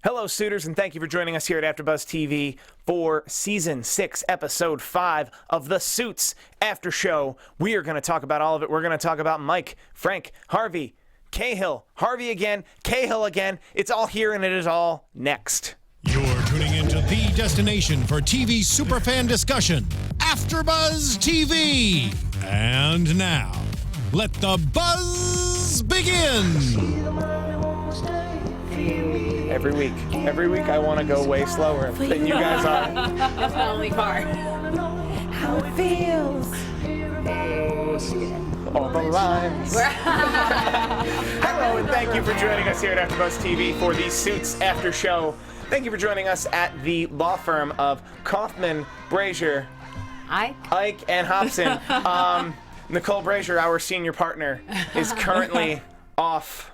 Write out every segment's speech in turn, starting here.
Hello, suitors, and thank you for joining us here at AFTERBUZZ TV for Season 6, Episode 5 of The Suits After Show. We are going to talk about all of it. We're going to talk about Mike, Frank, Harvey, Cahill, Harvey again, Cahill again. It's all here, and it is all next. You're tuning into the destination for TV superfan discussion, AFTERBUZZ TV. And now, let the buzz begin. Every week I want to go way slower than you guys are. That's my only part. How it feels. All the lines. Hello, and thank you for joining us here at AFTERBUZZ TV for the Suits After Show. Thank you for joining us at the law firm of Kaufmann, Brazier, Ike, and Hobson. Nicole Brazier, our senior partner, is currently off.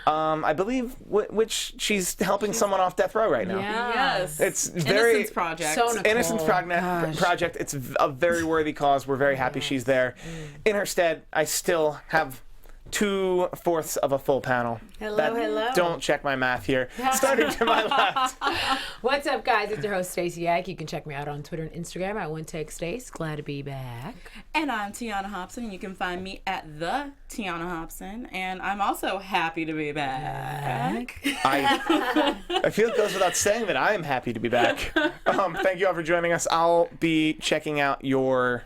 I believe which she's helping someone off death row right now. Yeah. Yes. It's very Innocence Project. So Nicole. Innocence Project. It's a very worthy cause. We're very happy she's there. In her stead, I still have 2/4 of a full panel. Hello. Don't check my math here. Starting to my left. What's up, guys? It's your host, Stacy Ike. You can check me out on Twitter and Instagram at OneTakeStace. Glad to be back. And I'm Tiona Hobson. You can find me at the Tiona Hobson. And I'm also happy to be back. I feel it goes without saying that I am happy to be back. Thank you all for joining us. I'll be checking out your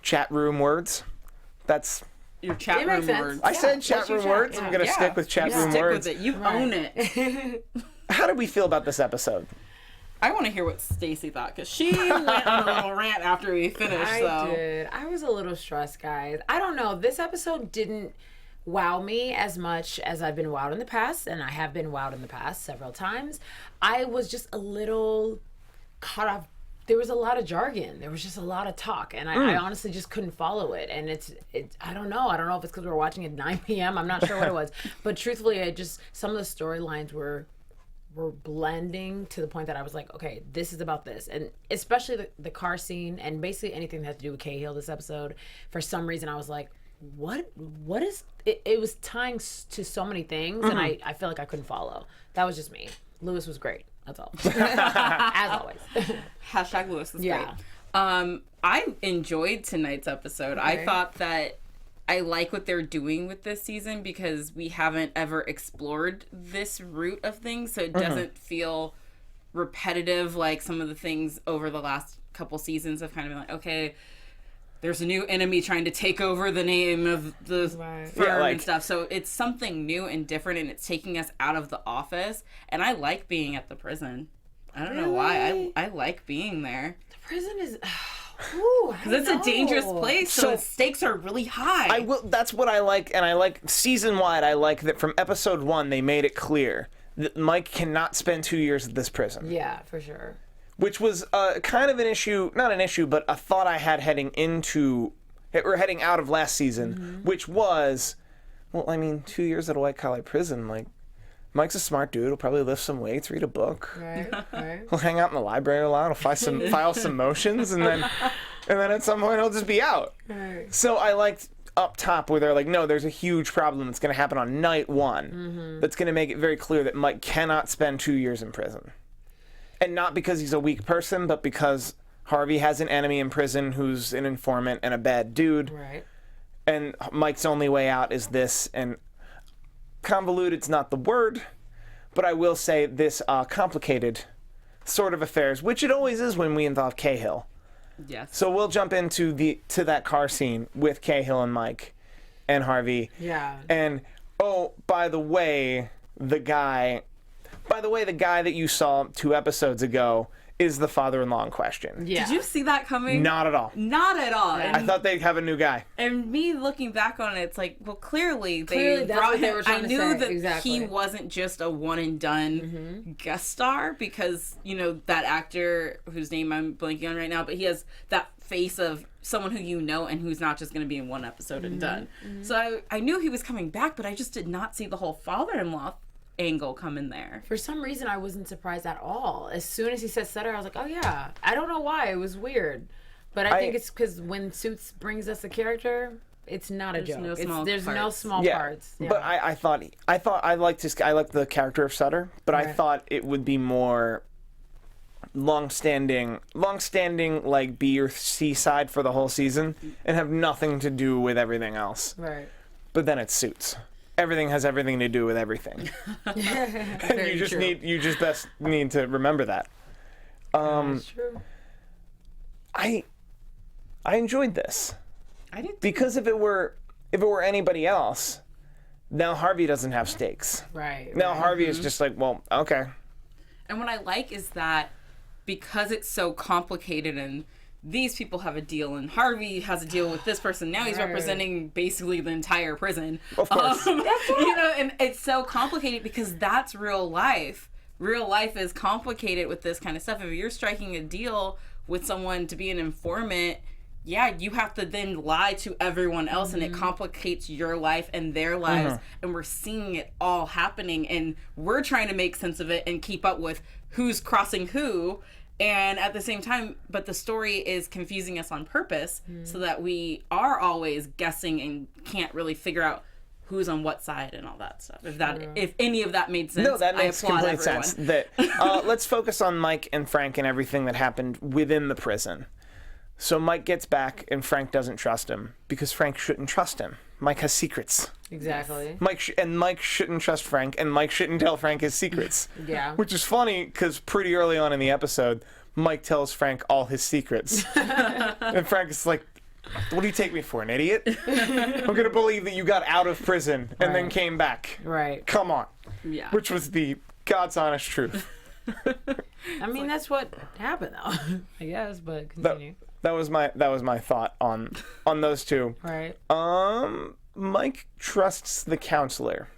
chat room words. That's... Your chat It room makes sense. words. I said chat room words. I'm going to stick with chat room Stick words. with it. You own it. How did we feel about this episode? I want to hear what Stacy thought because she went on a little rant after we finished. I did. I was a little stressed, guys. I don't know. This episode didn't wow me as much as I've been wowed in the past, and I have been wowed in the past several times. I was just a little caught off. There was a lot of jargon. There was just a lot of talk, and I honestly just couldn't follow it. And it's I don't know. I don't know if it's because we were watching at 9 p.m. I'm not sure what it was, but truthfully, some of the storylines were blending to the point that I was like, okay, this is about this, and especially the car scene and basically anything that had to do with Cahill this episode. For some reason, I was like, what is it? It was tying to so many things, and I feel like I couldn't follow. That was just me. Lewis was great. That's all. As always. Hashtag Lewis is great. I enjoyed tonight's episode. Okay. I thought that I like what they're doing with this season because we haven't ever explored this route of things, so it doesn't feel repetitive like some of the things over the last couple seasons have kind of been like, okay, there's a new enemy trying to take over the name of the firm and stuff. So it's something new and different, and it's taking us out of the office. And I like being at the prison. I don't know why. I like being there. The prison is... Because it's a dangerous place, so the stakes are really high. That's what I like, and I like season-wide. I like that from episode 1 they made it clear that Mike cannot spend 2 years at this prison. Yeah, for sure. Which was kind of an issue, not an issue, but a thought I had heading out of last season, which was, 2 years at a white-collar prison, like, Mike's a smart dude. He'll probably lift some weights, read a book. Right. He'll hang out in the library a lot. He'll file some motions, and then at some point he'll just be out. Right. So I liked up top where they're like, no, there's a huge problem that's going to happen on night 1 that's going to make it very clear that Mike cannot spend 2 years in prison. And not because he's a weak person, but because Harvey has an enemy in prison who's an informant and a bad dude. Right. And Mike's only way out is this. And convoluted's not the word, but I will say this complicated sort of affairs, which it always is when we involve Cahill. Yes. So we'll jump into that car scene with Cahill and Mike and Harvey. Yeah. And, by the way, the guy that you saw 2 episodes ago is the father-in-law in question. Yeah. Did you see that coming? Not at all. Not at all. I thought they'd have a new guy. And me looking back on it, it's like, well, clearly that's brought what they him. were trying I to knew say. that Exactly. he wasn't just a one and done guest star because, that actor whose name I'm blanking on right now, but he has that face of someone who you know and who's not just going to be in one episode and done. So I knew he was coming back, but I just did not see the whole father-in-law angle come in there. For some reason, I wasn't surprised at all. As soon as he said Sutter, I was like, oh yeah. I don't know why. It was weird. But I think it's because when Suits brings us a character, It's not a joke. no small There's no parts. small parts. Yeah. But I thought I liked the character of Sutter, but I thought it would be more long-standing, like B or C side for the whole season, and have nothing to do with everything else. Right. But then it suits. Everything has everything to do with everything. And you just best need to remember that. That's true. I enjoyed this. I did. Because if it were anybody else, now Harvey doesn't have stakes. Right. Now Harvey is just like, well, okay. And what I like is that because it's so complicated and these people have a deal and Harvey has a deal with this person, now he's representing basically the entire prison. Of course. You know, and it's so complicated because that's real life. Real life is complicated with this kind of stuff. If you're striking a deal with someone to be an informant, yeah, you have to then lie to everyone else, and it complicates your life and their lives, and we're seeing it all happening, and we're trying to make sense of it and keep up with who's crossing who, and at the same time, but the story is confusing us on purpose so that we are always guessing and can't really figure out who's on what side and all that stuff. If any of that made sense, No, that makes I applaud complete everyone. sense. Let's focus on Mike and Frank and everything that happened within the prison. So Mike gets back, and Frank doesn't trust him because Frank shouldn't trust him. Mike has secrets. Exactly. Mike shouldn't trust Frank, and Mike shouldn't tell Frank his secrets. Yeah. Which is funny because pretty early on in the episode, Mike tells Frank all his secrets, and Frank is like, "What do you take me for, an idiot? I'm gonna believe that you got out of prison and then came back. Right. Come on." Yeah. Which was the God's honest truth. I mean, that's what happened, though. I guess, but continue. That was my thought on those two. Right. Mike trusts the counselor.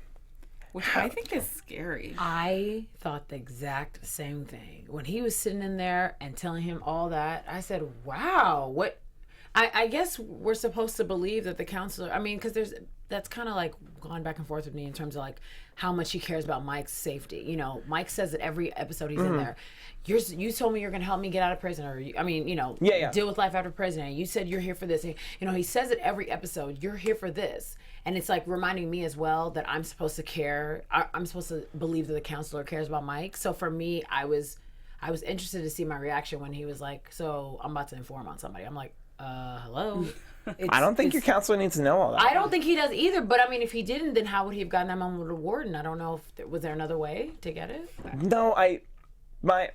Which I think is scary. I thought the exact same thing. When he was sitting in there and telling him all that, I said, wow, what? I guess we're supposed to believe that the counselor, I mean, because that's kind of like gone back and forth with me in terms of like how much he cares about Mike's safety. You know, Mike says that every episode he's in there, you told me you're going to help me get out of prison, or, deal with life after prison. And you said you're here for this. And, he says it every episode, you're here for this. And it's like reminding me as well that I'm supposed to care. I'm supposed to believe that the counselor cares about Mike. So for me, I was interested to see my reaction when he was like, so I'm about to inform on somebody. I'm like, hello? I don't think your counselor needs to know all that. I don't think he does either. But I mean, if he didn't, then how would he have gotten that moment with the warden? I don't know if was there another way to get it? No, I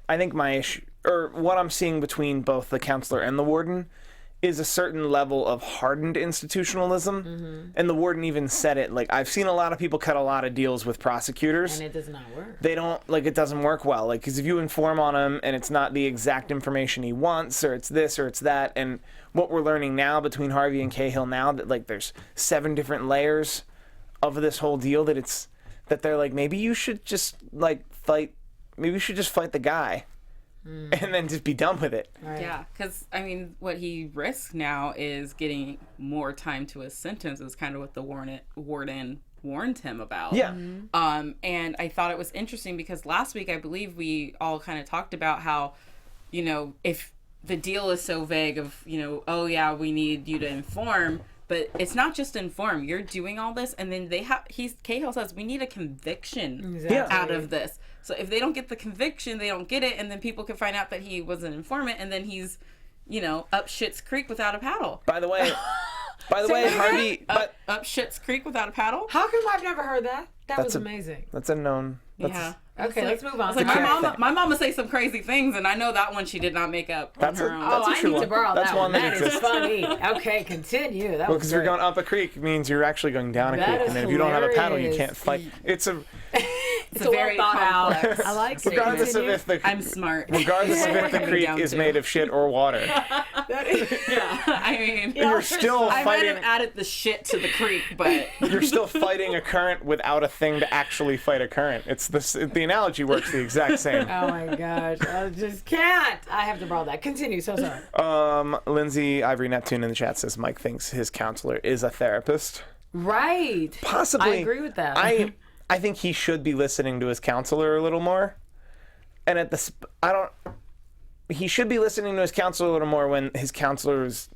think my issue, or what I'm seeing between both the counselor and the warden, is a certain level of hardened institutionalism. And the warden even said it. Like, I've seen a lot of people cut a lot of deals with prosecutors. And it does not work. They don't, it doesn't work well. Like, because if you inform on him and it's not the exact information he wants, or it's this or it's that, and what we're learning now between Harvey and Cahill now, that there's 7 different layers of this whole deal, that they're like, maybe you should just fight the guy. And then just be done with it. Right. Yeah, because, I mean, what he risks now is getting more time to his sentence, is kind of what the warden warned him about. Yeah. And I thought it was interesting because last week, I believe we all kind of talked about how, if the deal is so vague of, oh yeah, we need you to inform, but it's not just inform. You're doing all this, and then Cahill says, we need a conviction out of this. So if they don't get the conviction, they don't get it, and then people can find out that he was an informant, and then he's, up Schitt's Creek without a paddle. By the way, Harvey... Up Schitt's Creek without a paddle? How come I've never heard that? That was amazing. That's a known... Yeah. Okay, let's move on. My mama say some crazy things, and I know that one she did not make up on her own. I need to borrow that one. That is exists. funny. Okay, continue. That Well, because you're going up a creek means you're actually going down a creek, and then if you don't have a paddle, you can't fight. It's a very thought out. I like it. Regardless of if the I'm smart. Regardless of if the creek is made of shit or water. Yeah, I mean, you're still I fighting. might have added the shit to the creek, but you're still fighting a current without a thing to actually fight a current. It's the analogy works the exact same. Oh my gosh, I just can't. I have to borrow that. Continue. So sorry. Lindsay Ivory Neptune in the chat says Mike thinks his counselor is a therapist. Right. Possibly. I agree with that. I think he should be listening to his counselor a little more. And he should be listening to his counselor a little more when his counselor is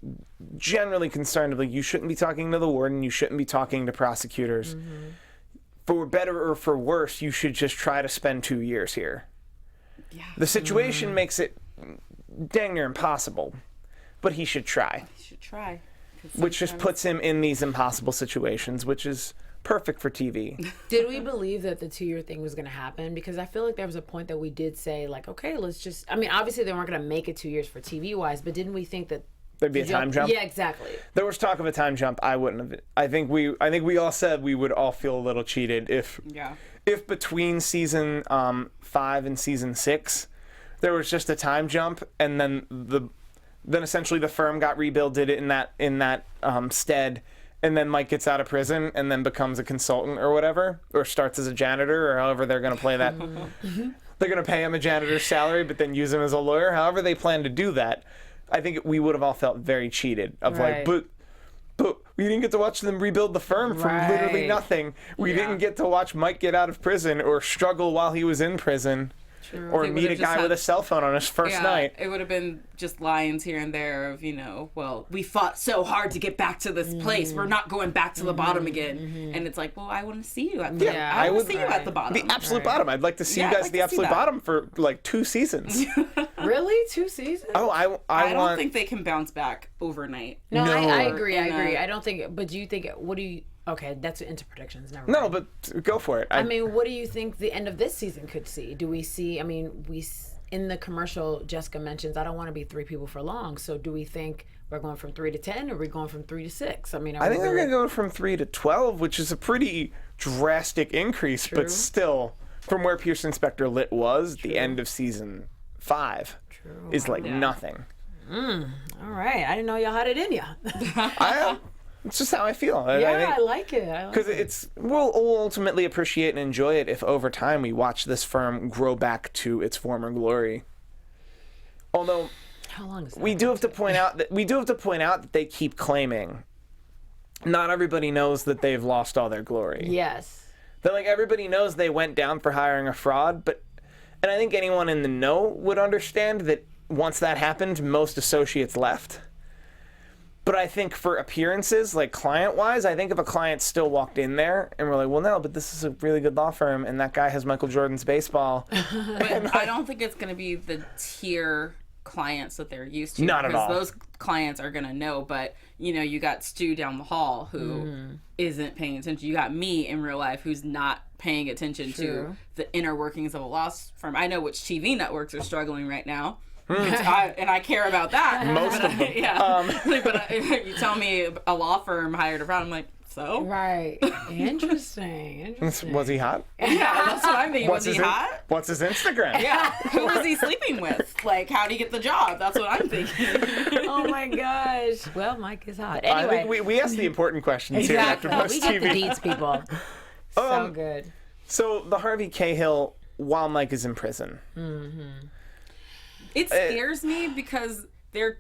generally concerned of, like, you shouldn't be talking to the warden, you shouldn't be talking to prosecutors. For better or for worse, you should just try to spend 2 years here. Yeah. The situation makes it dang near impossible, but he should try. He should try. Which just puts him in these impossible situations, which is perfect for TV. Did we believe that the 2-year thing was going to happen? Because I feel like there was a point that we did say, like, okay, let's just... I mean, obviously they weren't going to make it 2 years for TV-wise, but didn't we think that... There'd be a time jump? Yeah, exactly. There was talk of a time jump. I wouldn't have... I think we all said we would all feel a little cheated if between season 5 and season 6 there was just a time jump, and then essentially the firm got rebuilt, did it in that stead, and then Mike gets out of prison and then becomes a consultant or whatever, or starts as a janitor, or however they're going to play that. They're going to pay him a janitor's salary, but then use him as a lawyer. However they plan to do that, I think we would have all felt very cheated of like, but we didn't get to watch them rebuild the firm from literally nothing. We didn't get to watch Mike get out of prison or struggle while he was in prison. Or meet a guy with a cell phone on his first night. It would have been just lines here and there of, well, we fought so hard to get back to this place. We're not going back to the bottom again. And it's like, well, I want to see you at the bottom. I want to see you at the bottom. The absolute bottom. I'd like to see you guys at the absolute bottom for like 2 seasons. Really? 2 seasons? Oh, I don't think they can bounce back overnight. No. I agree. I don't think... But do you think... What do you... Okay, that's into predictions. Never mind. No, but go for it. I mean, what do you think the end of this season could see? Do we see? I mean, in the commercial, Jessica mentions, I don't want to be 3 people for long. So, do we think we're going from 3 to 10, or are we going from 3 to 6? I mean, I think they're going to go from 3 to 12, which is a pretty drastic increase, but still, from where Pearson Specter lit was, the end of season 5 is like nothing. All right, I didn't know y'all had it in ya. It's just how I feel. I like it. Because we'll ultimately appreciate and enjoy it if over time we watch this firm grow back to its former glory. Although, how long is that? we do have to point out that they keep claiming not everybody knows that they've lost all their glory. Yes. That like everybody knows they went down for hiring a fraud, and I think anyone in the know would understand that once that happened, most associates left. But I think for appearances, like client-wise, I think if a client still walked in there and we're like, well, no, but this is a really good law firm, and that guy has Michael Jordan's baseball. But I don't think it's going to be the tier clients that they're used to. Not at all. Because those clients are going to know, but, you got Stu down the hall who isn't paying attention. You got me in real life who's not paying attention to the inner workings of a law firm. I know which TV networks are struggling right now. And I care about that. Most of them. Yeah. But you tell me a law firm hired a fraud, I'm like, so? Right. Interesting. Was he hot? Yeah, that's what I'm thinking. Was he hot? What's his Instagram? Yeah. Who was he sleeping with? Like, how did he get the job? That's what I'm thinking. Oh my gosh. Well, Mike is hot. Anyway. I think we asked the important questions here after AfterBuzz We TV. get the deeds, people. So good. So the Harvey Cahill while Mike is in prison. It scares me because they're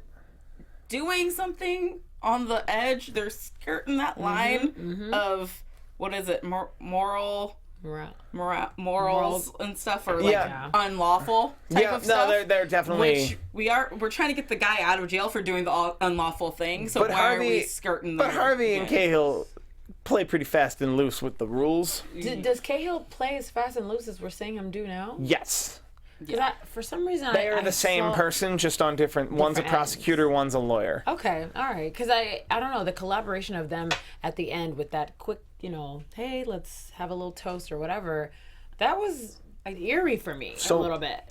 doing something on the edge. They're skirting that line of, what is it, morals and stuff, or like unlawful type of stuff. No, they're definitely. Which we're trying to get the guy out of jail for doing the unlawful thing. So why are we skirting? But Harvey and Cahill play pretty fast and loose with the rules. Does Cahill play as fast and loose as we're seeing him do now? Yes. Because for some reason they are the same person, just on different. One's a prosecutor, one's a lawyer. Okay, all right. Because I don't know, the collaboration of them at the end with that quick, hey, let's have a little toast or whatever. That was eerie for me a little bit.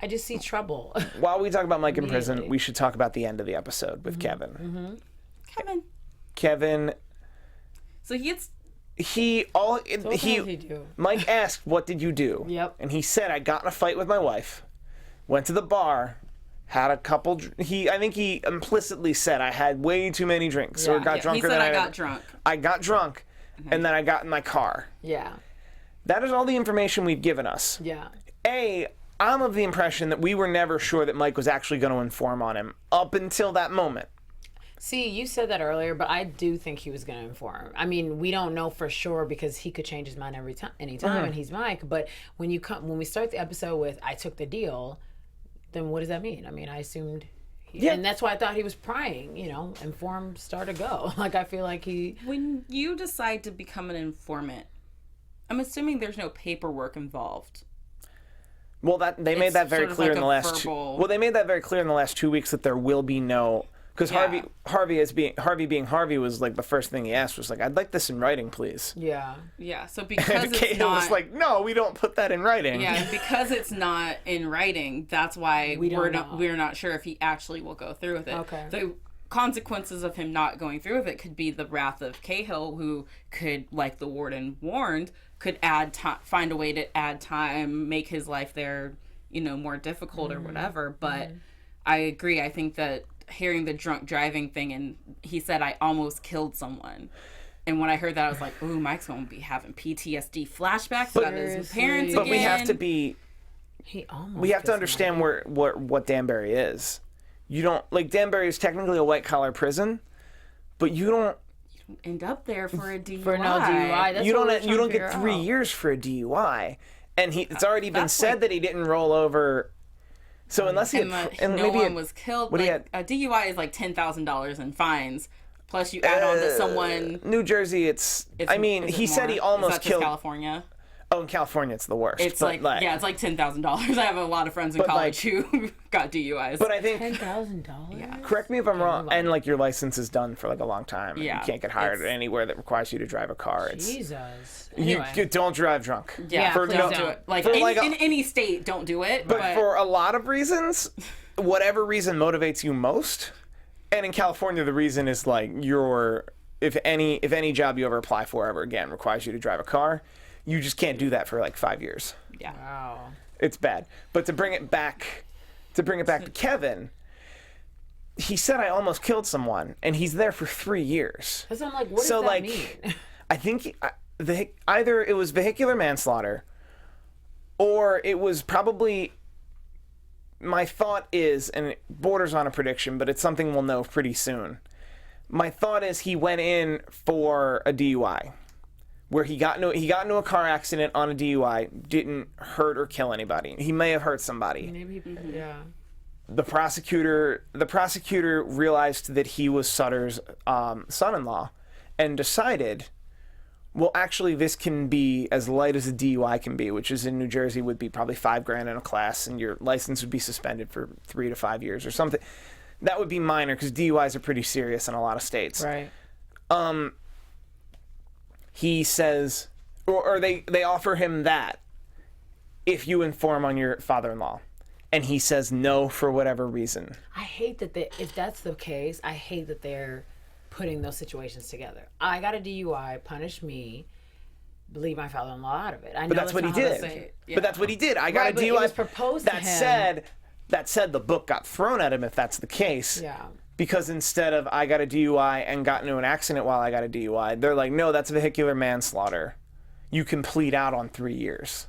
I just see trouble. While we talk about Mike in prison, we should talk about the end of the episode with Kevin. Kevin. So he gets. Mike asked, what did you do? Yep. And he said, I got in a fight with my wife, went to the bar, had a couple, I think he implicitly said I had way too many drinks or got drunker than I got drunk. I got drunk and then I got in my car. Yeah. That is all the information we've given us. Yeah. I'm of the impression that we were never sure that Mike was actually going to inform on him up until that moment. See, you said that earlier, but I do think he was going to inform. I mean, we don't know for sure because he could change his mind anytime, and he's Mike. But when we start the episode with "I took the deal," then what does that mean? I mean, I assumed. Yeah. And that's why I thought he was prying, inform, start to go. Like, I feel like he... When you decide to become an informant, I'm assuming there's no paperwork involved. Well, they made that very clear in the last verbal... Well, they made that very clear in the last 2 weeks that there will be no... Because Harvey being Harvey was like the first thing he asked was like, I'd like this in writing, please. Yeah. Yeah, so because And it's Cahill was like, no, we don't put that in writing. Yeah, and because it's not in writing, that's why we're not sure if he actually will go through with it. Okay. The consequences of him not going through with it could be the wrath of Cahill, who could, like the warden warned, could find a way to add time, make his life there, more difficult or whatever. But I agree. I think that hearing the drunk driving thing, and he said, I almost killed someone. And when I heard that, I was like, ooh, Mike's going to be having PTSD flashbacks about his parents again. But we have to be... We have to understand what Danbury is. You don't... Like, Danbury is technically a white-collar prison, but you don't... You don't end up there for a DUI. For no DUI. That's you what don't get 3 years for a DUI. And it's already been said that he didn't roll over... So unless he no one was killed, like, a DUI is like $10,000 in fines. Plus you add on to someone. New Jersey, he said he almost killed. California. Oh, in California, it's the worst. It's it's like $10,000. I have a lot of friends in college who got DUIs. But I think $10,000. Yeah. Correct me if I'm wrong. And like your license is done for like a long time. Yeah. You can't get hired anywhere that requires you to drive a car. Jesus. You don't drive drunk. Yeah, don't do it. Like in any state, don't do it. But for a lot of reasons, whatever reason motivates you most, and in California, the reason is like if any job you ever apply for ever again requires you to drive a car, you just can't do that for like 5 years. Yeah. Wow. It's bad. But to bring it back to Kevin, he said I almost killed someone, and he's there for 3 years. So I'm like, what does that mean? I think either it was vehicular manslaughter, or it was probably. My thought is, and it borders on a prediction, but it's something we'll know pretty soon. My thought is he went in for a DUI, where he got into a car accident on a DUI, didn't hurt or kill anybody. He may have hurt somebody. Maybe, yeah. The prosecutor realized that he was Sutter's son-in-law, and decided, well, actually, this can be as light as a DUI can be, which is in New Jersey would be probably $5,000 in a class, and your license would be suspended for 3 to 5 years or something. That would be minor because DUIs are pretty serious in a lot of states. Right. He says, or they offer him that if you inform on your father-in-law, and he says no for whatever reason. I hate that if that's the case, I hate that they're putting those situations together. I got a DUI, punish me, leave my father-in-law out of it. I know But that's what he did. But that's what he did. I got a DUI. It was proposed to him. That said, the book got thrown at him if that's the case. Yeah. Because instead of I got a DUI and got into an accident while I got a DUI, they're like, no, that's vehicular manslaughter. You can plead out on 3 years.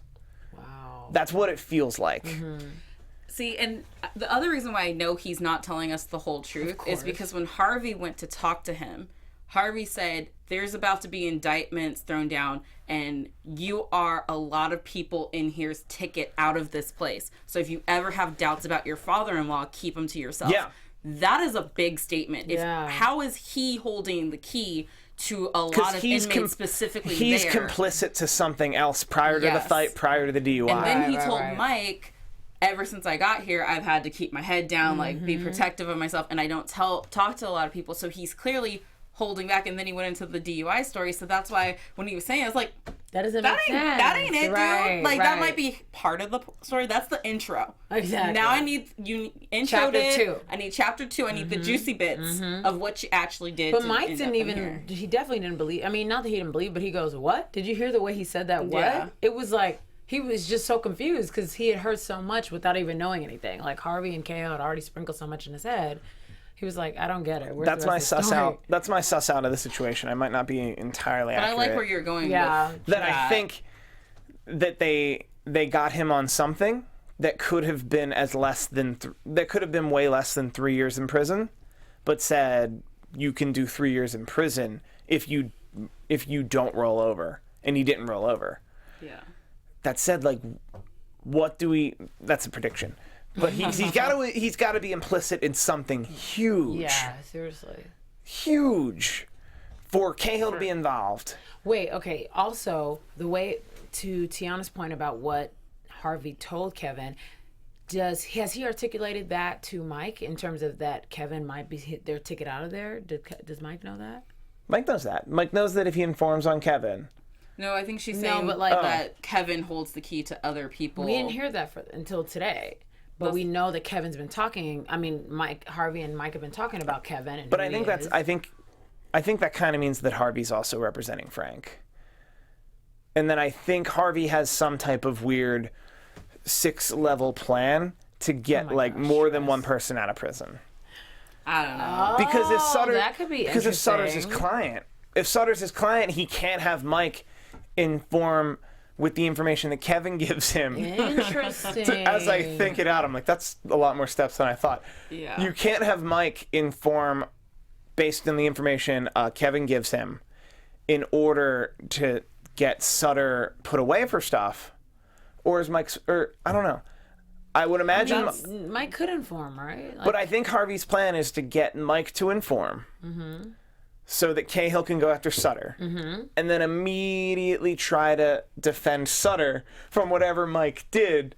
Wow. That's what it feels like. Mm-hmm. See, and the other reason why I know he's not telling us the whole truth is because when Harvey went to talk to him, Harvey said, there's about to be indictments thrown down, and you are a lot of people in here's ticket out of this place. So if you ever have doubts about your father-in-law, keep them to yourself. Yeah. That is a big statement. How is he holding the key to a lot of inmates specifically he's there? Complicit to something else prior to the fight, prior to the DUI. And then he told Mike, ever since I got here, I've had to keep my head down, like be protective of myself, and I don't talk to a lot of people. So he's clearly holding back, and then he went into the DUI story. So that's why when he was saying, I was like, that ain't it, dude. Like that might be part of the story. That's the intro. Exactly. Now I need chapter 2. I need chapter 2. I need the juicy bits of what you actually did. But Mike didn't even. He definitely didn't believe. I mean, not that he didn't believe, but he goes, "What? Did you hear the way he said that? What?" Yeah. It was like he was just so confused because he had heard so much without even knowing anything. Like Harvey and Kale had already sprinkled so much in his head. He was like, I don't get it. That's my suss out. That's my suss out of the situation. I might not be entirely accurate. But I like where you're going. Yeah. With that. I think that they got him on something that could have been that could have been way less than 3 years in prison, but said you can do 3 years in prison if you don't roll over, and he didn't roll over. Yeah. That said, like, what do we? That's a prediction. But he's got to be implicit in something huge. Yeah, seriously. Huge for Cahill to be involved. Wait, okay. Also, the way to Tiona's point about what Harvey told Kevin, has he articulated that to Mike in terms of that Kevin might be their ticket out of there? Does Mike know that? Mike knows that. Mike knows that if he informs on Kevin. No, I think she's saying but like that Kevin holds the key to other people. We didn't hear that until today. But we know that Kevin's been talking. I mean, Harvey and Mike have been talking about Kevin. And but I think I think that kind of means that Harvey's also representing Frank. And then I think Harvey has some type of weird 6-level plan to get more than one person out of prison. I don't know. Because if Sutter, that could be because if Sutter's his client, he can't have Mike inform with the information that Kevin gives him. Interesting. As I think it out, I'm like, that's a lot more steps than I thought. Yeah. You can't have Mike inform based on the information Kevin gives him in order to get Sutter put away for stuff. Or is Mike's, or I don't know. I would imagine Mike could inform, right? but I think Harvey's plan is to get Mike to inform. Mm-hmm. So that Cahill can go after Sutter, and then immediately try to defend Sutter from whatever Mike did.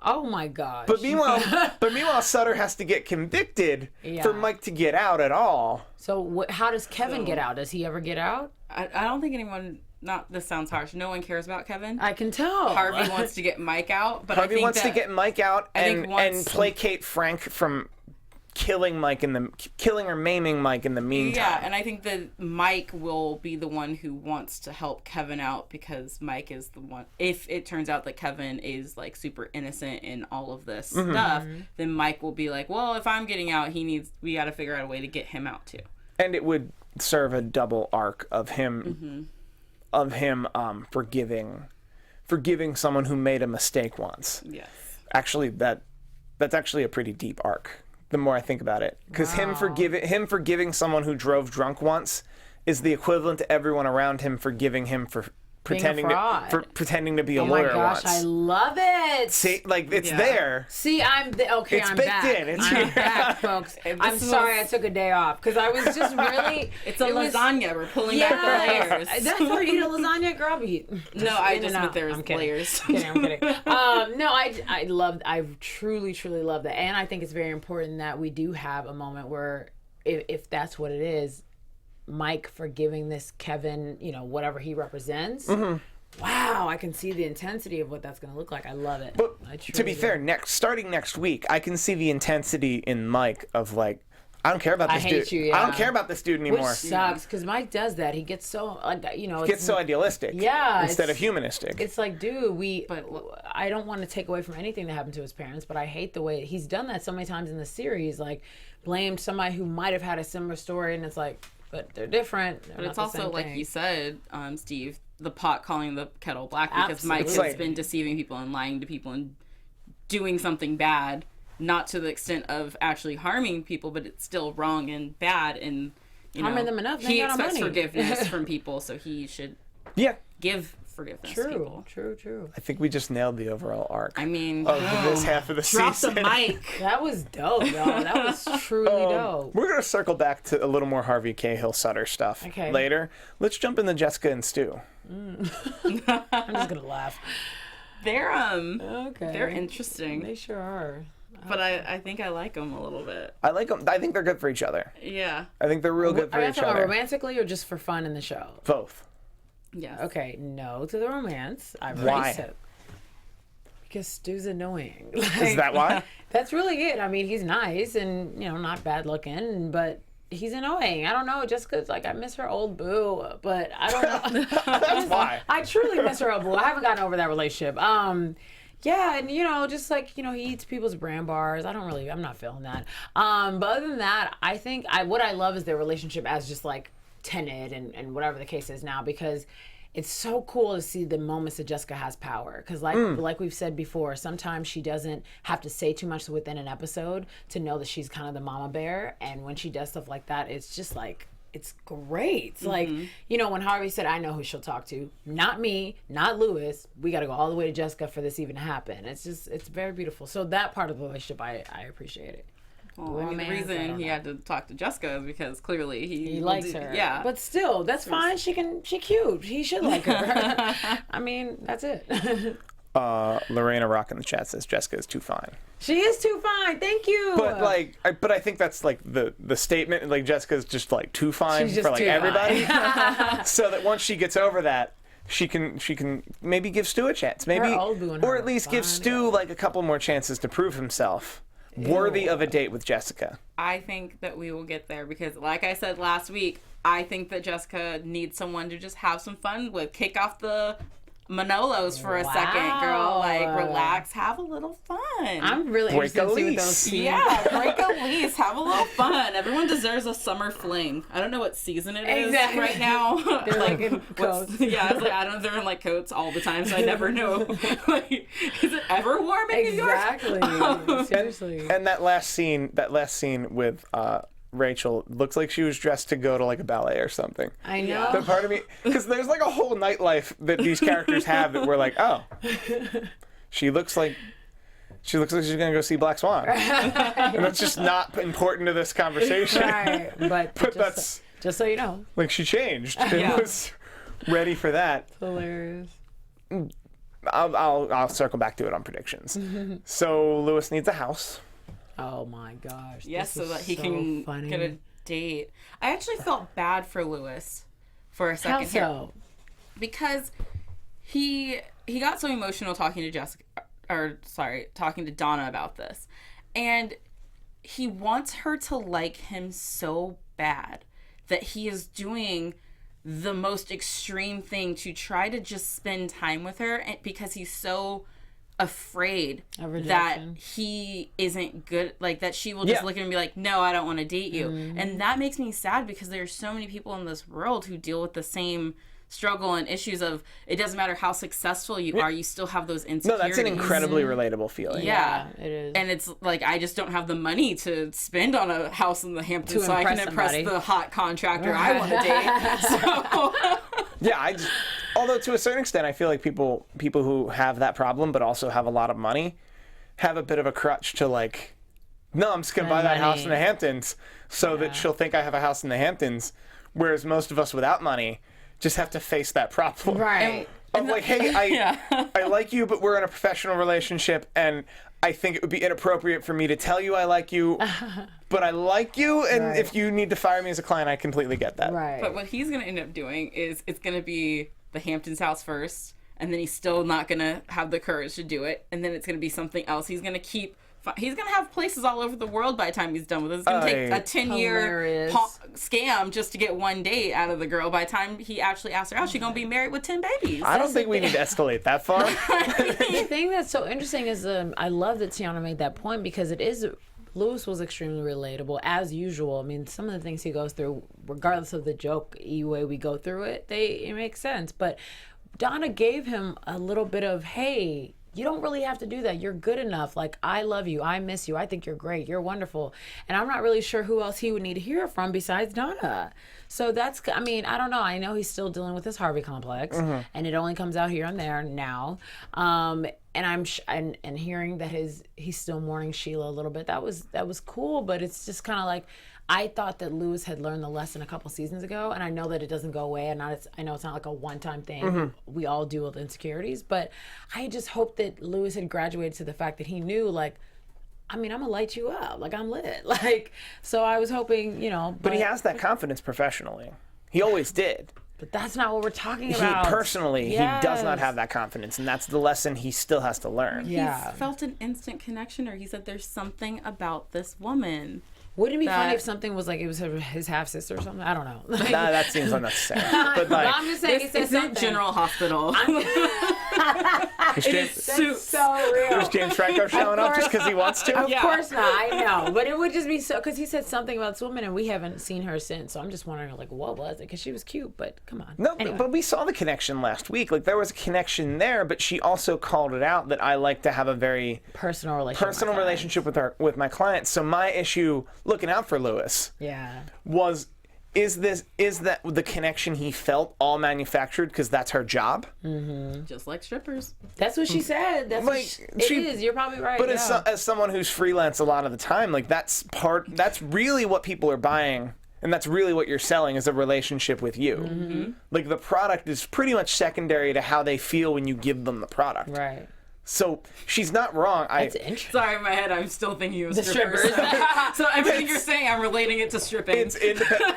Oh my gosh! But meanwhile, Sutter has to get convicted for Mike to get out at all. So how does Kevin get out? Does he ever get out? I don't think anyone. Not this sounds harsh. No one cares about Kevin. I can tell. Harvey wants to get Mike out, but Harvey wants to get Mike out and placate Frank from killing or maiming Mike in the meantime. Yeah, and I think that Mike will be the one who wants to help Kevin out because Mike is the one. If it turns out that Kevin is like super innocent in all of this stuff, then Mike will be like, well, if I'm getting out, we got to figure out a way to get him out too. And it would serve a double arc of him, forgiving someone who made a mistake once. Yes. Actually, that's actually a pretty deep arc. The more I think about it, because him forgiving someone who drove drunk once is the equivalent to everyone around him forgiving him for pretending to be a lawyer once. Oh my gosh, I love it. See, like it's there. See, okay. It's I'm baked back. in. I'm back, folks. I'm sorry I took a day off because I was just really. It's lasagna. We're pulling back the layers. That's where you eat a lasagna, girl. No, I just meant there's layers. I'm kidding. No, I truly love that, and I think it's very important that we do have a moment where, if that's what it is, Mike forgiving this Kevin, whatever he represents. Mm-hmm. Wow, I can see the intensity of what that's going to look like. I love it. But to be fair, starting next week, I can see the intensity in Mike of like, I don't care about this dude. I don't care about this dude anymore. Which sucks because Mike does that. He gets so he gets so idealistic. Yeah, instead of humanistic. It's like, dude, I don't want to take away from anything that happened to his parents, but I hate the way he's done that so many times in the series. Like, blamed somebody who might have had a similar story, and it's like, but they're different. But it's also like you said, Steve, the pot calling the kettle black because Mike has been deceiving people and lying to people and doing something bad, not to the extent of actually harming people, but it's still wrong and bad, and harming them enough. He expects forgiveness from people, so he should give forgiveness to people. True. I think we just nailed the overall arc. I mean, of this half of the season. Drop the mic. That was dope, y'all. That was truly dope. We're gonna circle back to a little more Harvey Cahill Sutter stuff later. Let's jump into Jessica and Stu. I'm just gonna laugh. They're they're interesting. They sure are. But I think I like them a little bit. I like them. I think they're good for each other. Yeah. I think they're real good for each other. Romantically or just for fun in the show? Both. Yes. Okay, no to the romance. I Why? race it. Because Stu's annoying. Is that why? That's really it. I mean, he's nice and, not bad looking, but he's annoying. I don't know, just because, I miss her old boo, but I don't know. That's why. I truly miss her old boo. I haven't gotten over that relationship. Yeah, and just he eats people's brand bars. I'm not feeling that. But other than that, I think what I love is their relationship as just Tenet and whatever the case is now, because it's so cool to see the moments that Jessica has power. Because like we've said before, sometimes she doesn't have to say too much within an episode to know that she's kind of the mama bear. And when she does stuff like that, it's just it's great. Like, you know, when Harvey said, I know who she'll talk to, not me, not Lewis, we got to go all the way to Jessica for this even to happen. It's very beautiful. So that part of the relationship, I appreciate it. Well, I mean, the reason he had to talk to Jessica is because clearly he likes her. Yeah. But still, that's fine. She cute. He should like her. I mean, that's it. Lorena Rock in the chat says Jessica is too fine. She is too fine. Thank you. But like, I think that's like the statement. Like Jessica's just like too fine for like everybody. So that once she gets over that, she can maybe give Stu a chance. Maybe, or at least give Stu like a couple more chances to prove himself worthy of a date with Jessica. I think that we will get there because, like I said last week, I think that Jessica needs someone to just have some fun with. Kick off the Manolos for a second, girl. Like, relax, have a little fun. I'm really interested to see what those scenes. Yeah, break a lease, have a little fun. Everyone deserves a summer fling. I don't know what season it is right now. They're like in coats. Yeah, it's like I don't know if they're in like coats all the time, so I never know. Like, is it ever warm in New York? Exactly. Seriously. And that last scene with Rachel looks like she was dressed to go to like a ballet or something. I know. But part of me, because there's like a whole nightlife that these characters have that we're like, oh, she looks like she's gonna go see Black Swan, and that's just not important to this conversation. Right, but that's just so you know, like she changed and was ready for that. Hilarious. I'll circle back to it on predictions. So Lewis needs a house. Oh my gosh. Yes, so that he can get a date. I actually felt bad for Lewis for a second here. Because he got so emotional talking to Donna about this. And he wants her to like him so bad that he is doing the most extreme thing to try to just spend time with her, and because he's so afraid that he isn't good, like that she will just look at him and be like, no, I don't want to date you. And that makes me sad because there's so many people in this world who deal with the same struggle and issues of it doesn't matter how successful you are, you still have those insecurities. No, that's an incredibly relatable feeling. Yeah, it is. And it's like, I just don't have the money to spend on a house in the Hamptons so I can impress the hot contractor I want to date. So yeah, although to a certain extent, I feel like people who have that problem but also have a lot of money have a bit of a crutch to like, no, I'm just going to buy that house in the Hamptons so that she'll think I have a house in the Hamptons, whereas most of us without money just have to face that problem. Right. Of like, hey, I like you, but we're in a professional relationship, and I think it would be inappropriate for me to tell you I like you, but I like you, and if you need to fire me as a client, I completely get that. Right. But what he's going to end up doing is it's going to be the Hamptons house first, and then he's still not going to have the courage to do it, and then it's going to be something else. He's going to have places all over the world by the time he's done with it. It's going to take a 10-year scam just to get one date out of the girl. By the time he actually asks her out, she's going to be married with 10 babies. I don't think we need to escalate that far. The thing that's so interesting is I love that Tiona made that point because Lewis was extremely relatable, as usual. I mean, some of the things he goes through, regardless of the joke way we go through it, it makes sense. But Donna gave him a little bit of, hey, you don't really have to do that. You're good enough. Like, I love you. I miss you. I think you're great. You're wonderful. And I'm not really sure who else he would need to hear it from besides Donna. So I don't know. I know he's still dealing with his Harvey complex, and it only comes out here and there now. And and hearing that he's still mourning Sheila a little bit. That was cool, but it's just kind of like, I thought that Lewis had learned the lesson a couple seasons ago, and I know that it doesn't go away, and I know it's not like a one-time thing. We all deal with insecurities, but I just hope that Lewis had graduated to the fact that he knew, like, I mean, I'm gonna light you up, like I'm lit, like. So I was hoping, But he has that confidence professionally. He always did. But that's not what we're talking about. He personally, he does not have that confidence, and that's the lesson he still has to learn. Yeah. He felt an instant connection, or he said, "There's something about this woman." Wouldn't it be funny if something was like it was his half sister or something? I don't know. Nah, that seems unnecessary. But like, I'm just saying, he said It's something. in General Hospital. That's so real. is James Franco showing up just because he wants to? Of course not. I know, but it would just be so because he said something about this woman, and we haven't seen her since. So I'm just wondering, like, what was it? Because she was cute, but come on. No, Anyway. but we saw the connection last week. Like, there was a connection there, but she also called it out that I like to have a very personal relationship with my clients. So my issue looking out for Lewis Yeah. was is that the connection he felt all manufactured because that's her job? Just like strippers. That's what she said. That's Like, what it is. You're probably right. But yeah. as someone who's freelance a lot of the time, like that's really what people are buying, and that's really what you're selling is a relationship with you. Like the product is pretty much secondary to how they feel when you give them the product. Right. So she's not wrong. That's interesting. Sorry, in my head, I'm still thinking of strippers. strippers. So everything you're saying, I'm relating it to stripping. It's independent.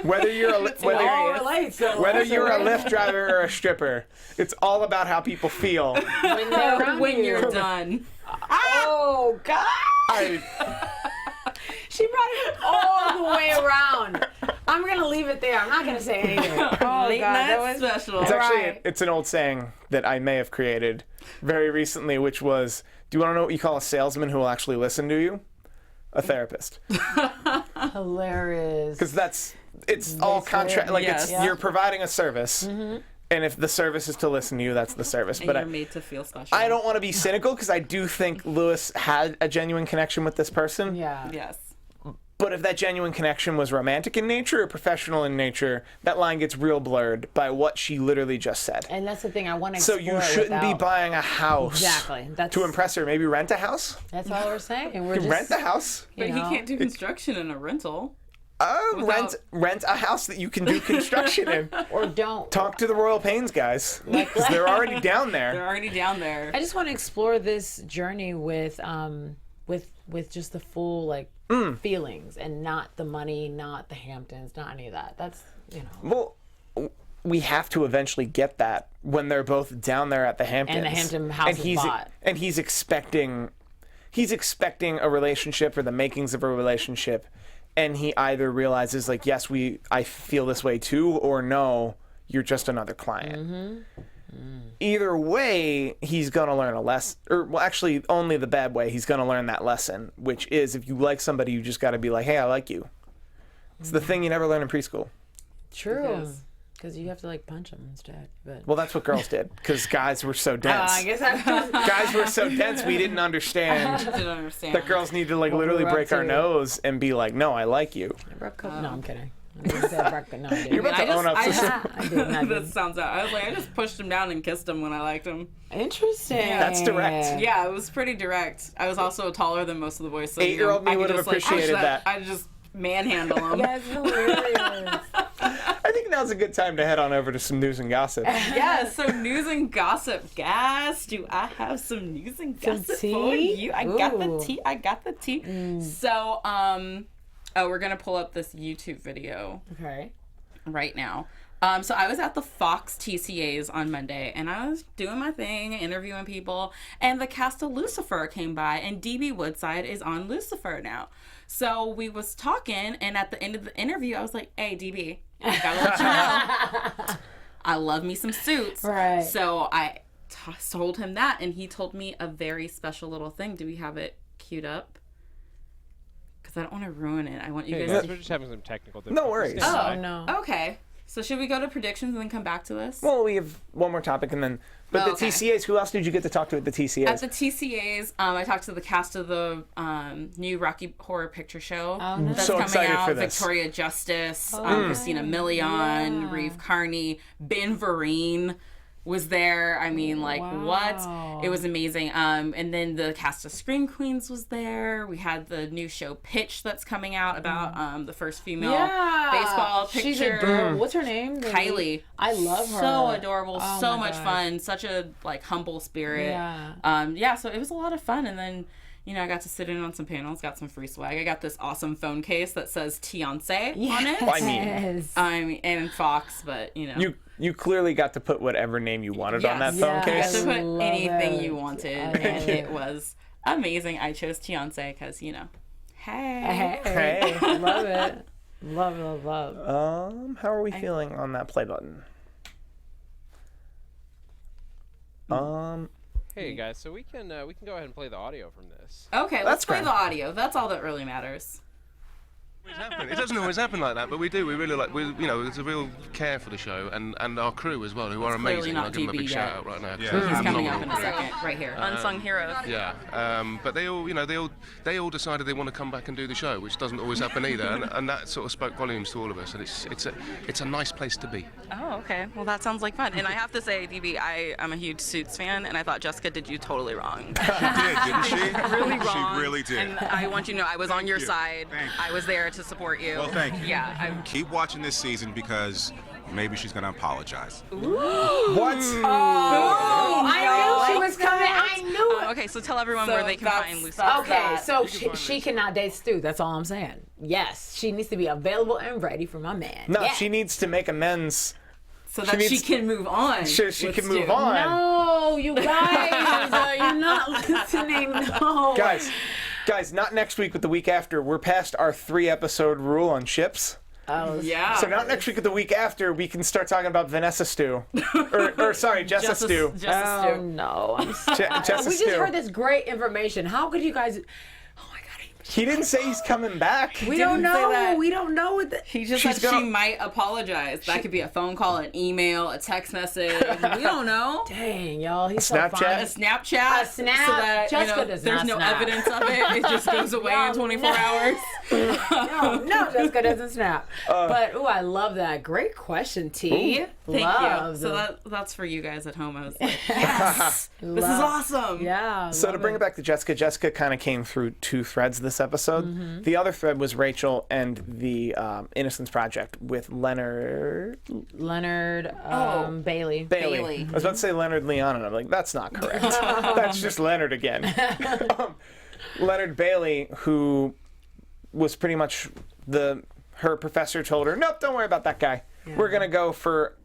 Whether you're a All relates. So whether you're a Lyft driver or a stripper, it's all about how people feel. when they're around when you. you're done. Oh God. She brought it all the way around. I'm gonna leave it there. I'm not gonna say anything. Oh Late God, night that was special. It's actually Right. it's an old saying that I may have created very recently, which was, "Do you want to know what you call a salesman who will actually listen to you? A therapist." hilarious. Because it's all contract. Like Yes. you're providing a service, and if the service is to listen to you, that's the service. And But you're made to feel special. I don't want to be cynical because I do think Lewis had a genuine connection with this person. Yeah. Yes. But if that genuine connection was romantic in nature or professional in nature, that line gets real blurred by what she literally just said. And that's the thing I want to. So you shouldn't be buying a house Exactly. That's to impress her. Maybe rent a house. That's all we're saying. We're just Rent a house. But you he know. can't do construction in a rental. Rent a house that you can do construction in. or don't. Talk to the Royal Pains guys. 'Cause they're already down They're there. already down there. I just want to explore this journey with just the full like feelings and not the money, not the Hamptons, not any of that. That's Well, we have to eventually get that when they're both down there at the Hamptons. And the Hampton house is bought. And he's expecting a relationship or the makings of a relationship, and he either realizes like, yes, I feel this way too, or no, you're just another client. Either way, he's gonna learn a lesson, or well, actually, only the bad way. He's gonna learn that lesson, which is if you like somebody, you just got to be like, "Hey, I like you." It's the thing you never learn in preschool. true. is. Because you have to like punch them instead. But Well, that's what girls did because guys were so dense. I guess I Guys were so dense, we didn't understand Didn't understand. that girls need to like What literally we're up break our to. nose and be like, "No, I like you." no, I'm kidding. I didn't say no, I didn't. You're about to own up to some- I didn't. I That didn't. sounds out. I was like, I just pushed him down and kissed him when I liked him. Interesting. That's direct. Yeah, it was pretty direct. I was also taller than most of the boys. So 8-year-old me I could would have just, like, push appreciated that. I just manhandle him. That's hilarious. I think now's a good time to head on over to some news and gossip. Yeah, so news and gossip. Guys, do I have some news and Some gossip for tea? you? I got the Ooh. tea. I got the tea. So, we're gonna pull up this YouTube video Okay. right now. So I was at the Fox TCAs on Monday, and I was doing my thing, interviewing people, and the cast of Lucifer came by, and DB Woodside is on Lucifer now. So we was talking, and at the end of the interview, I was like, "Hey, DB, I gotta let you know, I love me some Suits." Right. So I told him that, and he told me a very special little thing. Do we have it queued up? Because I don't want to ruin it. I want you Hey guys guys, we're just having some technical No difficulties. worries. Stand Oh by. no. Okay. So should we go to predictions and then come back to this? Well, we have one more topic, and then. But the Okay. TCAs. Who else did you get to talk to at the TCAs? At the TCAs, I talked to the cast of the new Rocky Horror Picture Show nice. that's So coming excited out. for this. Victoria Justice, Christina Milian, Yeah. Reeve Carney, Ben Vereen was there. I mean, like, Wow. what? It was amazing. And then the cast of Scream Queens was there. We had the new show Pitch that's coming out about the first female baseball picture. She's adorable. What's her name? Kylie. I love her. So adorable, Oh so my much gosh. fun, such a like humble spirit. Yeah. So it was a lot of fun, and then I got to sit in on some panels, got some free swag. I got this awesome phone case that says Tiance on it. Yes. And Fox, but You clearly got to put whatever name you wanted on that Yes. phone Yeah. you got case. to put Love anything it. you wanted, I love and it. it was amazing. I chose Tiance because hey. Hey. Love it. Love. How are we feeling on that play button? Hey guys, so we can go ahead and play the audio from this. Okay, That's let's play great. the audio. That's all that really matters. It doesn't always happen like that, but we do. We really like. There's a real care for the show and our crew as well, who are amazing. I'll give them a big shout out right now. He's coming up in a second, right here. Unsung hero. Yeah, but they all decided they want to come back and do the show, which doesn't always happen either, and that sort of spoke volumes to all of us. And it's a nice place to be. Oh, okay. Well, that sounds like fun. And I have to say, DB, I'm a huge Suits fan, and I thought Jessica did you totally wrong. She did, didn't she? Really wrong. She really did. And I want you to know I was on your you. side. Thank you. I was there to support you. Well, thank you. Yeah. Keep watching this season because maybe she's going to apologize. What? Oh, I knew she was coming. I knew it. Okay, so tell everyone where they can find Lucy. Okay, so she cannot date Stu. That's all I'm saying. Yes, she needs to be available and ready for my man. No, Yeah. she needs to make amends. So that she can move on. She can move on. No, you guys, you're not listening. No. Guys, not next week, but the week after. We're past our 3-episode rule on ships. Oh, yeah. So not next week, but the week after, we can start talking about Vanessa Stew. or sorry, Jessa Stew. Oh, no. Jessa We Stew. just heard this great information. How could you guys... He didn't say he's coming back. We don't didn't say know. that. We don't know what the... He just She's said gonna- she might apologize. That could be a phone call, an email, a text message. We don't know. Dang, y'all. He's Snapchat? A so fine. Snapchat. A snap. So that, Jessica does there's not no snap. evidence of it. It just goes away in 24 hours. No, Jessica doesn't snap. But, I love that. Great question, T. Thank Love you. So the- that's for you guys at home. I was like, yes, this is awesome. Yeah. So to bring it back to Jessica kind of came through 2 threads this episode. Mm-hmm. The other thread was Rachel and the Innocence Project with Leonard Bailey. Bailey. I was about to say Leonard Leon, and I'm like, that's not correct. That's just Leonard again. Leonard Bailey, who was pretty much her professor told her, nope, don't worry about that guy. Yeah. We're going to go for,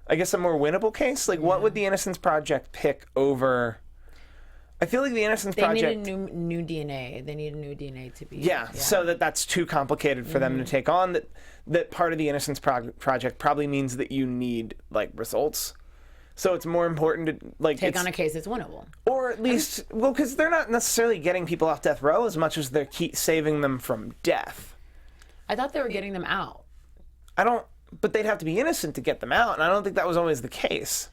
I guess, a more winnable case. Like, what would the Innocence Project pick over... I feel like the Innocence Project... They need a new DNA. They need a new DNA to be... Yeah, so that's too complicated for them to take on. That part of the Innocence Project probably means that you need, like, results. So it's more important to, like... Take on a case that's winnable. Or at least... Well, because they're not necessarily getting people off death row as much as they're saving them from death. I thought they were getting them out. But they'd have to be innocent to get them out, and I don't think that was always the case.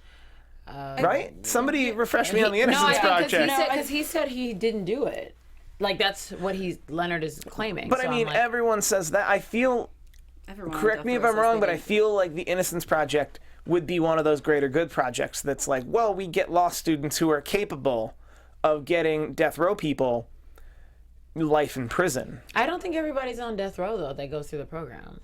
Right? Somebody refresh me on the Innocence Project. Because he said he didn't do it. Like, that's what Leonard is claiming. But so I mean, I'm like, everyone says that. I feel... Everyone Correct me if I'm wrong, but I feel like the Innocence Project would be one of those greater good projects that's like, well, we get law students who are capable of getting death row people life in prison. I don't think everybody's on death row, though, that goes through the program.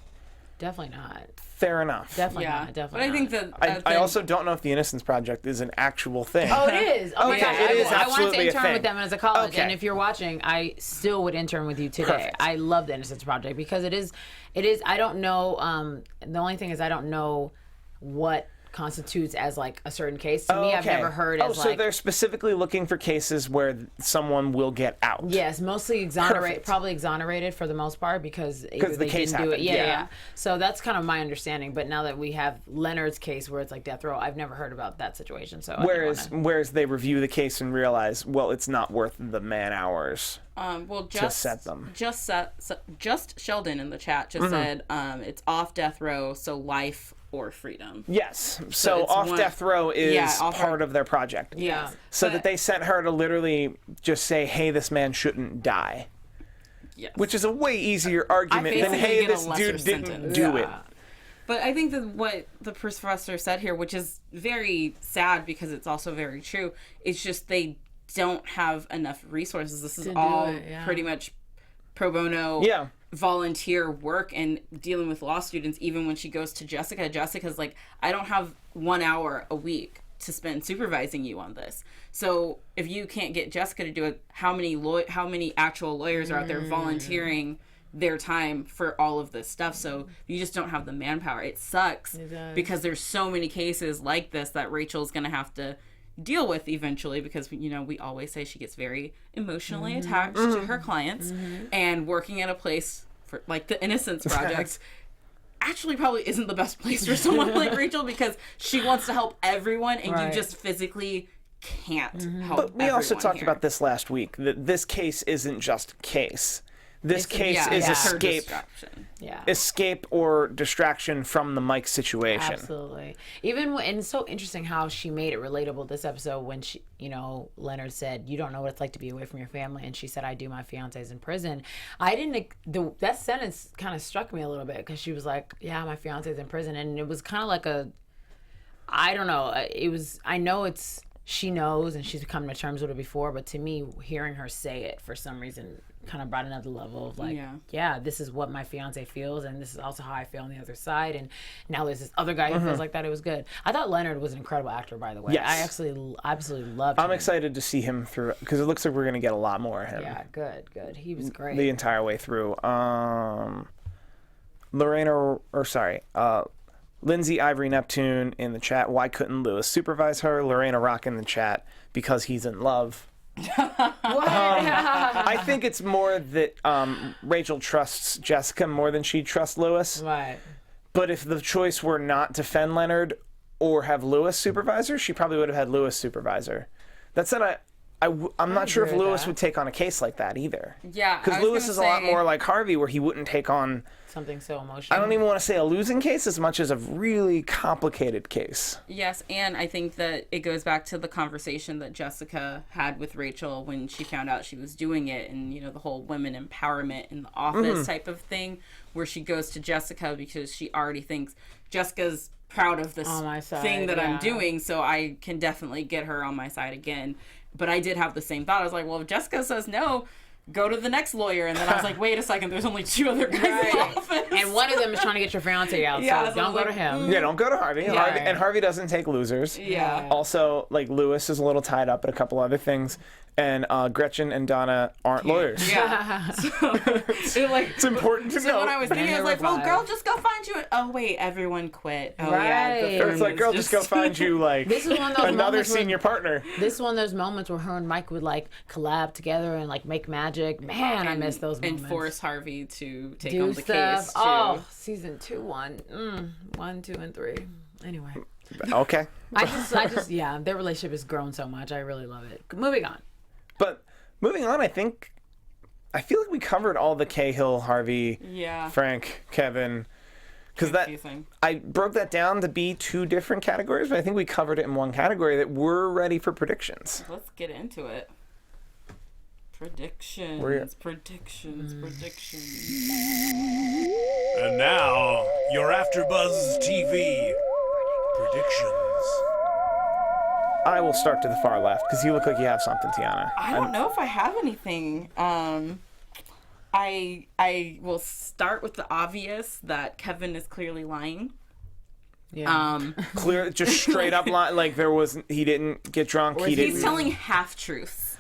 Definitely not. Fair enough. Definitely Yeah, not. Definitely but I not. think that I also don't know if the Innocence Project is an actual thing. Oh, it is. Oh my Okay, gosh. it is I wanted to absolutely a intern thing. with them as a college, Okay. and if you're watching, I still would intern with you today. Perfect. I love the Innocence Project because it is. I don't know. The only thing is, I don't know what constitutes as like a certain case. To me, I've never heard as so like. they're specifically looking for cases where someone will get out. Yes, mostly probably exonerated for the most part because either the they case didn't do it. happened, Yeah, yeah. So that's kind of my understanding. But now that we have Leonard's case where it's like death row, I've never heard about that situation. So I didn't wanna- Whereas they review the case and realize, well, it's not worth the man hours. just set them. Just Sheldon in the chat just said it's off death row, so life or freedom. Yes. So it's off one- death row is Yeah, off part of their project. Yeah. So But- that they sent her to literally just say, hey, this man shouldn't die. Yes. Which is a way easier argument than, basically hey, get a this lesser dude didn't sentence. do it. But I think that what the professor said here, which is very sad because it's also very true, it's just they don't have enough resources. This is do all it, yeah. pretty much pro bono Yeah. volunteer work and dealing with law students. Even when she goes to Jessica's like, I don't have 1 hour a week to spend supervising you on this. So if you can't get Jessica to do it, how many actual lawyers are out there volunteering their time for all of this stuff? So you just don't have the manpower. It sucks because there's so many cases like this that Rachel's gonna have to deal with eventually, because we always say she gets very emotionally attached to her clients, and working at a place for like the Innocence Project actually probably isn't the best place for someone like Rachel, because she wants to help everyone and Right. you just physically can't help But we also everyone talked here. about this last week, that this case isn't just a case. this case is her escape. distraction. Yeah. Escape or distraction from the Mike situation. Absolutely. Even and it's so interesting how she made it relatable this episode when she, Leonard said, "You don't know what it's like to be away from your family," and she said, "I do. My fiance's in prison." I didn't. That sentence kind of struck me a little bit because she was like, "Yeah, my fiance's in prison," and it was kind of like I don't know. It was. I know it's. She knows and she's come to terms with it before, but to me, hearing her say it for some reason kind of brought another level of like, yeah, this is what my fiance feels, and this is also how I feel on the other side. And now there's this other guy who feels like that. It was good. I thought Leonard was an incredible actor, by the way. Yes. I absolutely loved him. I'm excited to see him through because it looks like we're going to get a lot more of him. Yeah, good. He was great. The entire way through. Lindsay Ivory Neptune in the chat. Why couldn't Lewis supervise her? Lorena Rock in the chat. Because he's in love. I think it's more that Rachel trusts Jessica more than she trusts Lewis. Right. But if the choice were not defend Leonard or have Lewis supervise her, she probably would have had Lewis supervise her. That said, I'm not sure if Lewis would take on a case like that either. Yeah, because Lewis is a lot more like Harvey, where he wouldn't take on something so emotional. I don't even want to say a losing case as much as a really complicated case. Yes, and I think that it goes back to the conversation that Jessica had with Rachel when she found out she was doing it, and the whole women empowerment in the office type of thing, where she goes to Jessica because she already thinks Jessica's proud of this thing that I'm doing, so I can definitely get her on my side again. But I did have the same thought. I was like, well, if Jessica says no, go to the next lawyer. And then I was like, wait a second, there's only 2 other guys in the office. And one of them is trying to get your fiance out, so don't go to him. Yeah, don't go to Harvey. Yeah. And Harvey doesn't take losers. Yeah. Also, like, Lewis is a little tied up at a couple other things. And Gretchen and Donna aren't lawyers. Yeah. It's important to know. So when I was thinking, I was like, well, girl, just go find you. Oh, wait, everyone quit. Oh, yeah. It's like, girl, just go find you, like, this is one of those another senior partner. This is one of those moments where her and Mike would, like, collab together and, like, make magic. Man, I miss those moments. And force Harvey to take Do on the stuff. case, too. Oh, season 2, 1, 2, and 3. Anyway. Okay. I just, yeah, their relationship has grown so much. I really love it. Moving on. But moving on, I feel like we covered all the Cahill, Harvey, Frank, Kevin, because I broke that down to be 2 different categories, but I think we covered it in one category that we're ready for predictions. Let's get into it. Predictions. And now, your AfterBuzz TV predictions. I will start to the far left because you look like you have something, Tiona. I don't know if I have anything. I will start with the obvious that Kevin is clearly lying. Yeah. Clear, just straight up lie. Like he didn't get drunk. He's telling half truths.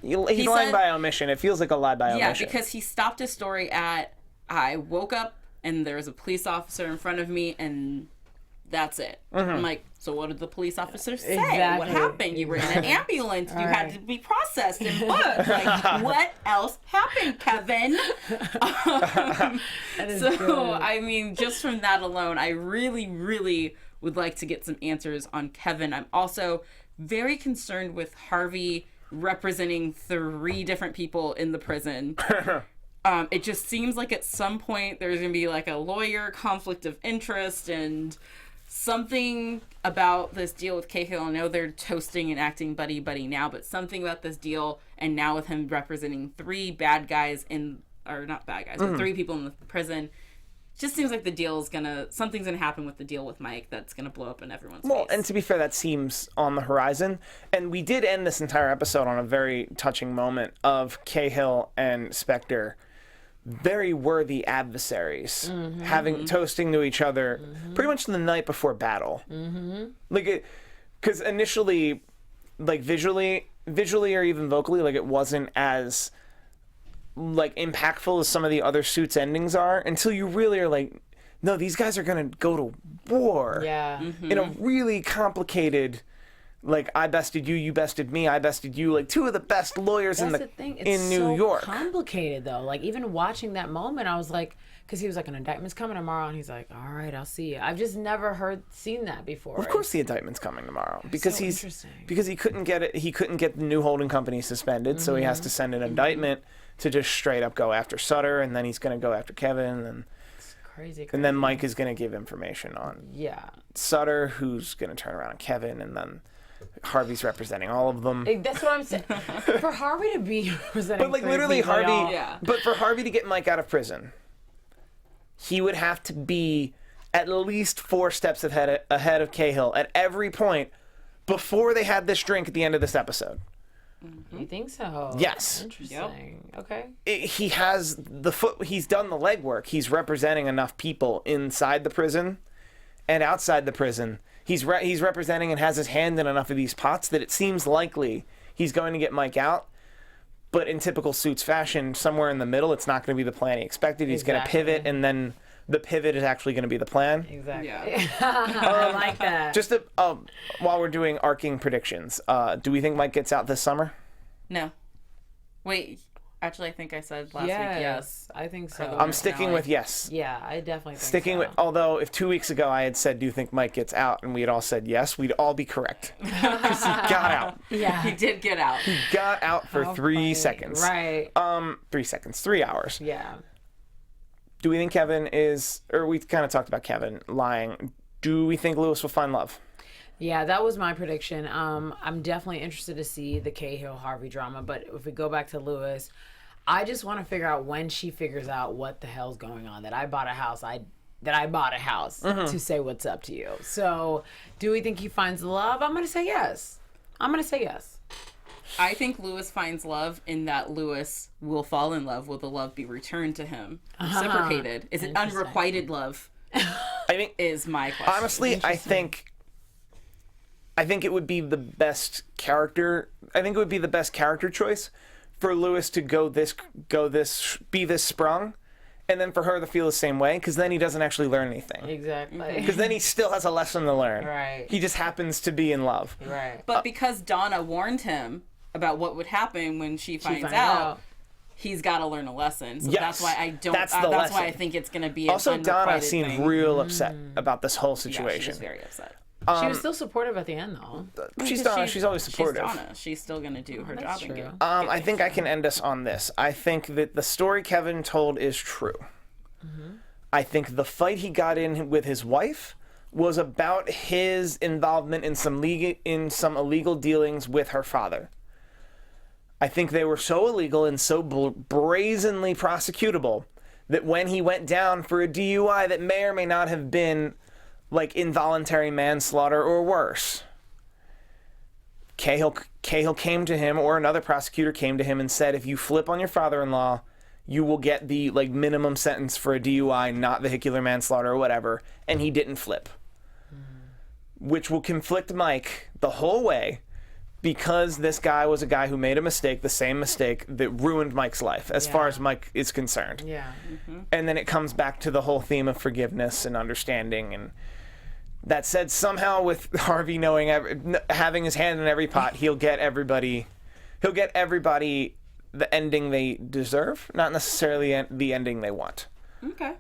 He's lying by omission. It feels like a lie by omission. Yeah, because he stopped his story at, I woke up and there was a police officer in front of me and that's it. I'm like, so what did the police officer say? Exactly. What happened? You were in an ambulance. You had to be processed and booked. Like, what else happened, Kevin? I mean, just from that alone, I really, really would like to get some answers on Kevin. I'm also very concerned with Harvey representing 3 different people in the prison. It just seems like at some point there's going to be like a lawyer conflict of interest and something about this deal with Cahill. I know they're toasting and acting buddy-buddy now, but something about this deal and now with him representing 3 bad guys not bad guys, but 3 people in the prison. Just seems like something's gonna happen with the deal with Mike that's gonna blow up in everyone's face. And to be fair, that seems on the horizon. And we did end this entire episode on a very touching moment of Cahill and Specter, very worthy adversaries, toasting to each other pretty much the night before battle. Like, because initially, like visually or even vocally, like it wasn't as like impactful as some of the other Suits endings are until you really are like, no, these guys are gonna go to war. Yeah. In a really complicated, Like, I bested you, you bested me, I bested you. Like, two of the best lawyers That's in the thing. in It's New so York. complicated, though. Like, even watching that moment, I was like, because he was like, an indictment's coming tomorrow, and he's like, all right, I'll see you. I've just never seen that before. Of course, the indictment's coming tomorrow because so he's interesting. because he couldn't get it. He couldn't get the new holding company suspended, so he has to send an indictment to just straight up go after Sutter, and then he's going to go after Kevin, and Crazy. then Mike is going to give information on Yeah. Sutter, who's going to turn around on Kevin, and then Harvey's representing all of them. That's what I'm saying. For Harvey to be representing But like three literally people, Harvey, y'all- Yeah. but for Harvey to get Mike out of prison, he would have to be at least 4 steps ahead of Cahill at every point before they had this drink at the end of this episode. You think so? Yes. Interesting. Okay. He has he's done the legwork. He's representing enough people inside the prison and outside the prison. He's representing and has his hand in enough of these pots that it seems likely he's going to get Mike out. But in typical Suits fashion, somewhere in the middle, it's not going to be the plan he expected. He's going to pivot, and then the pivot is actually going to be the plan. Exactly. Yeah. I like that. Just while we're doing arcing predictions, do we think Mike gets out this summer? No. Wait. Actually, I think I said last week yes, yes. I think so. I'm sticking with yes. Yeah, I definitely think Sticking so. with, although if 2 weeks ago I had said, do you think Mike gets out? And we had all said yes, we'd all be correct. Because he got out. Yeah. He did get out. He got out for How 3 funny. seconds. Right. 3 seconds, 3 hours. Yeah. Do we think Kevin is, or we kind of talked about Kevin lying. Do we think Lewis will find love? Yeah, that was my prediction. I'm definitely interested to see the Cahill Harvey drama, but if we go back to Lewis, I just want to figure out when she figures out what the hell's going on. That I bought a house. To say what's up to you. So, do we think he finds love? I'm gonna say yes. I think Lewis finds love in that Lewis will fall in love. Will the love be returned to him? Reciprocated. Is it unrequited love? I think Is my question. honestly, I think it would be the best character. I think it would be the best character choice for Lewis to be this sprung, and then for her to feel the same way, because then he doesn't actually learn anything. Exactly. Because then he still has a lesson to learn. Right. He just happens to be in love. Right. But because Donna warned him about what would happen when she finds finds out, out. he's got to learn a lesson. So Yes. that's why I don't. That's the that's why I lesson. think it's going to be. Also, an Donna unrequited seemed thing. real upset about this whole Yeah, she situation. was very upset. She was still supportive at the end, though. She's Donna. She's always supportive. She's Donna. She's still going to do her job That's and true. get. I think I can end us on this. I think that the story Kevin told is true. I think the fight he got in with his wife was about his involvement in some illegal dealings with her father. I think they were so illegal and so brazenly prosecutable that when he went down for a DUI that may or may not have been like involuntary manslaughter or worse, Cahill came to him, or another prosecutor came to him and said, if you flip on your father-in-law, you will get the like minimum sentence for a DUI, not vehicular manslaughter or whatever, and he didn't flip. Which will conflict Mike the whole way, because this guy was a guy who made a mistake, the same mistake that ruined Mike's life, as far as Mike is concerned. Yeah. And then it comes back to the whole theme of forgiveness and understanding. And that said, somehow with Harvey having his hand in every pot, he'll get everybody the ending they deserve, not necessarily the ending they want. Okay.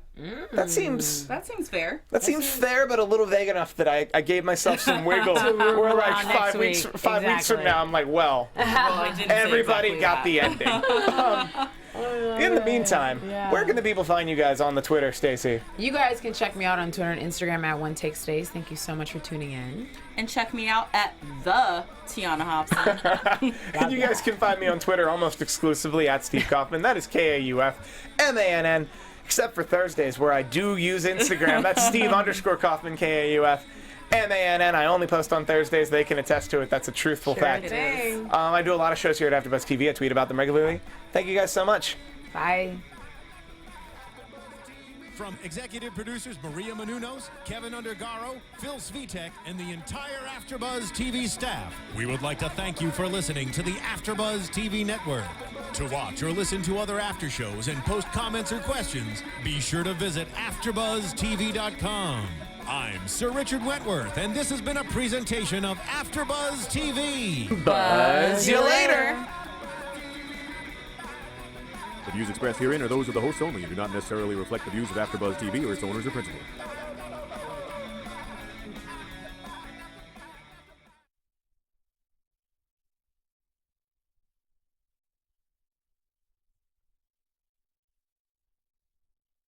That seems fair. That seems fair, but a little vague enough that I gave myself some wiggle. We're like around 5 next weeks, week. 5 weeks from Exactly. now, I'm like, well, Well, I didn't say everybody exactly got that. the ending. In the meantime, where can the people find you guys on the Twitter, Stacy? You guys can check me out on Twitter and Instagram at OneTakeStace. Thank you so much for tuning in. And check me out at the Tiona Hobson. And you guys can find me on Twitter almost exclusively at Steve Kaufmann. That is KAUFMANN, except for Thursdays where I do use Instagram. That's Steve_Kaufmann, KAUFMANN. I only post on Thursdays. They can attest to it. That's a truthful fact. it is. I do a lot of shows here at AfterBuzz TV. I tweet about them regularly. Thank you guys so much. Bye. From executive producers Maria Menounos, Kevin Undergaro, Phil Svitek, and the entire AfterBuzz TV staff, we would like to thank you for listening to the AfterBuzz TV network. To watch or listen to other after shows and post comments or questions, be sure to visit AfterBuzzTV.com. I'm Sir Richard Wentworth, and this has been a presentation of AfterBuzz TV. Buzz you later. The views expressed herein are those of the hosts only and do not necessarily reflect the views of AfterBuzz TV or its owners or principals.